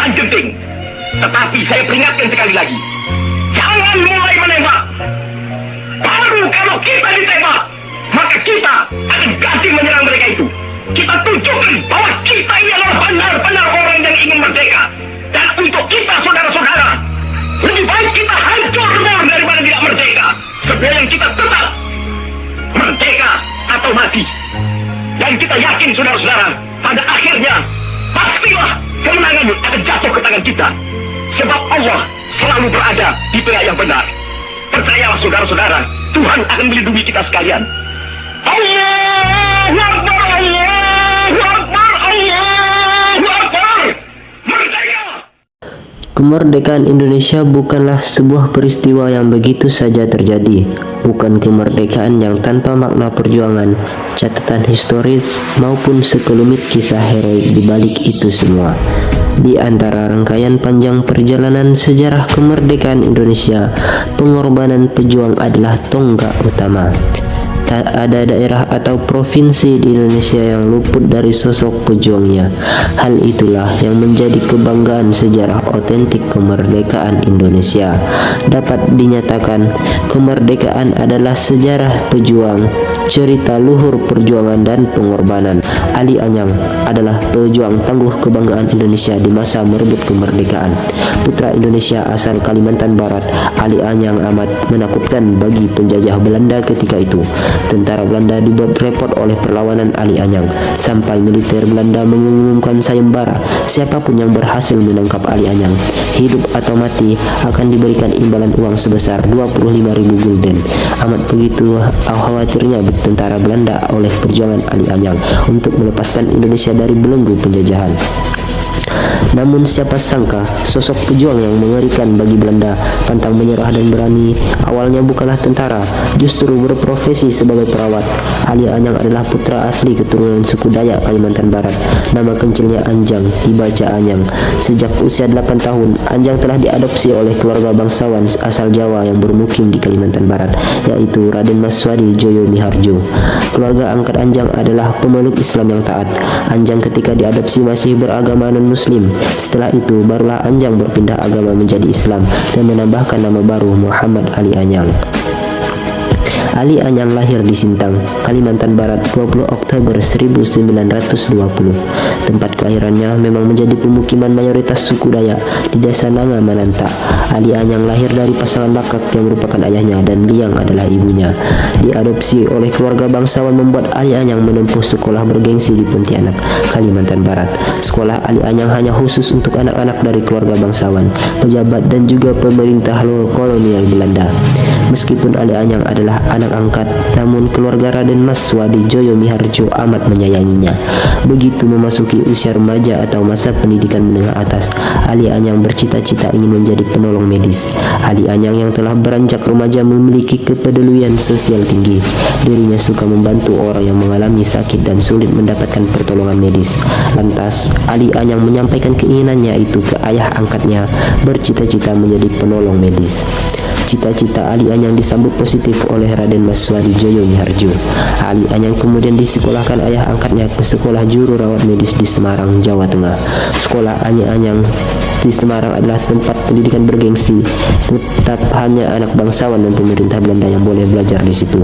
keadaan genting. Tetapi saya peringatkan sekali lagi, jangan mulai menembak. Baru kalau kita ditembak, maka kita akan ganti menyerang mereka itu. Kita tunjukkan bahwa kita ini adalah benar-benar orang yang ingin merdeka. Dan untuk kita, saudara-saudara, lebih baik kita hancur lebur daripada tidak merdeka. Sebab yang kita tetap merdeka atau mati. Dan kita yakin, saudara-saudara, pada akhirnya pastilah kemenangan akan jatuh ke tangan kita. Sebab Allah selalu berada di pihak yang benar. Percayalah, saudara-saudara, Tuhan akan melindungi kita sekalian. Allahu Akbar, Allahu Akbar, Allahu Akbar. Merdeka! Kemerdekaan Indonesia bukanlah sebuah peristiwa yang begitu saja terjadi, bukan kemerdekaan yang tanpa makna perjuangan, catatan historis, maupun sekelumit kisah heroik di balik itu semua. Di antara rangkaian panjang perjalanan sejarah kemerdekaan Indonesia, pengorbanan pejuang adalah tonggak utama. Tak ada daerah atau provinsi di Indonesia yang luput dari sosok pejuangnya. Hal itulah yang menjadi kebanggaan sejarah otentik kemerdekaan Indonesia. Dapat dinyatakan, kemerdekaan adalah sejarah pejuang, cerita luhur perjuangan dan pengorbanan. Ali Anyang adalah pejuang tangguh kebanggaan Indonesia di masa merebut kemerdekaan. Putra Indonesia asal Kalimantan Barat, Ali Anyang amat menakutkan bagi penjajah Belanda ketika itu. Tentara Belanda dibuat repot oleh perlawanan Ali Anyang, sampai militer Belanda mengumumkan sayembara siapapun yang berhasil menangkap Ali Anyang, hidup atau mati, akan diberikan imbalan uang sebesar 25.000 gulden. Amat begitu khawatirnya tentara Belanda oleh perjuangan Ali Anyang untuk melepaskan Indonesia dari belenggu penjajahan. Namun siapa sangka sosok pejuang yang mengerikan bagi Belanda, pantang menyerah dan berani, awalnya bukanlah tentara, justru berprofesi sebagai perawat. Ali Anyang adalah putra asli keturunan suku Dayak Kalimantan Barat. Nama kencilnya Anjang, dibaca Anyang. Sejak usia 8 tahun, Anjang telah diadopsi oleh keluarga bangsawan asal Jawa yang bermukim di Kalimantan Barat, yaitu Raden Maswadi Joyo Miharjo. Keluarga angkat Anjang adalah pemeluk Islam yang taat. Anjang ketika diadopsi masih beragama non-Muslim. Setelah itu barulah Anjang berpindah agama menjadi Islam dan menambahkan nama baru Muhammad Ali Anyang. Ali Anyang lahir di Sintang, Kalimantan Barat 20 Oktober 1920. Tempat kelahirannya memang menjadi pemukiman mayoritas suku Dayak di desa Nanga Mananta. Ali Anyang lahir dari pasangan bakak yang merupakan ayahnya dan Liang adalah ibunya. Diadopsi oleh keluarga bangsawan membuat Ali Anyang menempuh sekolah bergengsi di Pontianak, Kalimantan Barat. Sekolah Ali Anyang hanya khusus untuk anak-anak dari keluarga bangsawan, pejabat dan juga pemerintah kolonial Belanda. Meskipun Ali Anyang adalah anak angkat, namun keluarga Raden Maswadi Joyo Miharjo amat menyayanginya. Begitu memasuki usia remaja atau masa pendidikan menengah atas, Ali Anyang bercita-cita ingin menjadi penolong medis. Ali Anyang yang telah beranjak remaja memiliki kepedulian sosial tinggi. Dirinya suka membantu orang yang mengalami sakit dan sulit mendapatkan pertolongan medis. Lantas, Ali Anyang menyampaikan keinginannya itu ke ayah angkatnya, bercita-cita menjadi penolong medis. Cita-cita Ali Anyang disambut positif oleh Raden Maswadi Joyo Miharjo. Ali Anyang kemudian disekolahkan ayah angkatnya ke sekolah juru rawat medis di Semarang, Jawa Tengah. Sekolah Ali Anyang di Semarang adalah tempat pendidikan bergengsi. Tetap hanya anak bangsawan dan pemerintah Belanda yang boleh belajar di situ.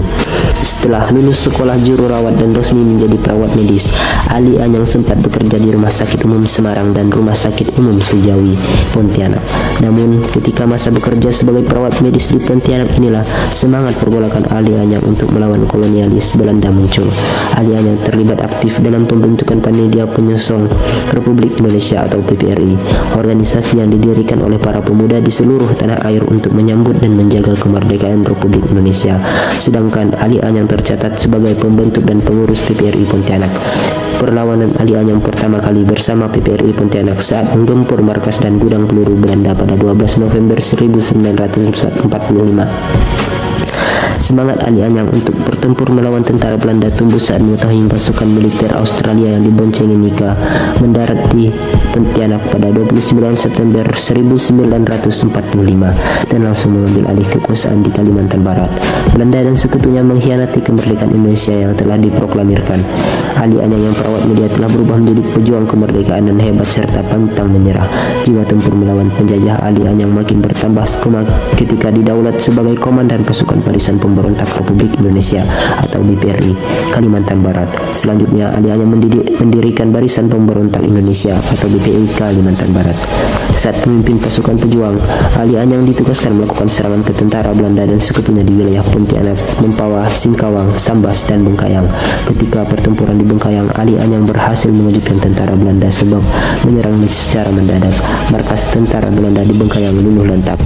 Setelah lulus sekolah juru rawat dan resmi menjadi perawat medis, Ali Anyang sempat bekerja di Rumah Sakit Umum Semarang dan Rumah Sakit Umum Sejawi, Pontianak. Namun, ketika masa bekerja sebagai perawat medis di Pontianak inilah semangat pergolakan Ali Anyang untuk melawan kolonialis Belanda muncul. Ali Anyang terlibat aktif dalam pembentukan Panitia Penyosong Republik Indonesia atau PPRI, organisasi yang didirikan oleh para pemuda di seluruh tanah air untuk menyambut dan menjaga kemerdekaan Republik Indonesia. Sedangkan Ali Anyang tercatat sebagai pembentuk dan pengurus PPRI Pontianak. Perlawanan Ali Anyang pertama kali bersama PPRI Pontianak saat menggempur markas dan gudang peluru Belanda pada 12 November 1945. Semangat Ali Anyang untuk bertempur melawan tentara Belanda tumbuh saat mengetahui pasukan militer Australia yang diboncengi Nika mendarat di Pontianak pada 29 September 1945 dan langsung mengambil alih kekuasaan di Kalimantan Barat. Belanda dan sekutunya mengkhianati kemerdekaan Indonesia yang telah diproklamirkan. Ali Anyang yang perawat media telah berubah menjadi pejuang kemerdekaan dan hebat serta pantang menyerah. Jiwa tempur melawan penjajah Ali Anyang makin bertambah ketika didaulat sebagai komandan pasukan Barisan Pemberontak Republik Indonesia atau BPRI Kalimantan Barat. Selanjutnya Ali Anyang mendirikan Barisan Pemberontak Indonesia atau BPI Kalimantan Barat. Saat memimpin pasukan pejuang, Ali Anyang ditugaskan melakukan serangan ke tentara Belanda dan sekutunya di wilayah Pontianak, Mempawah, Singkawang, Sambas, dan Bengkayang. Ketika pertempuran di Bengkayang, Ali Anyang berhasil mengejutkan tentara Belanda sebab menyerang secara mendadak. Markas tentara Belanda di Bengkayang luluh lantak.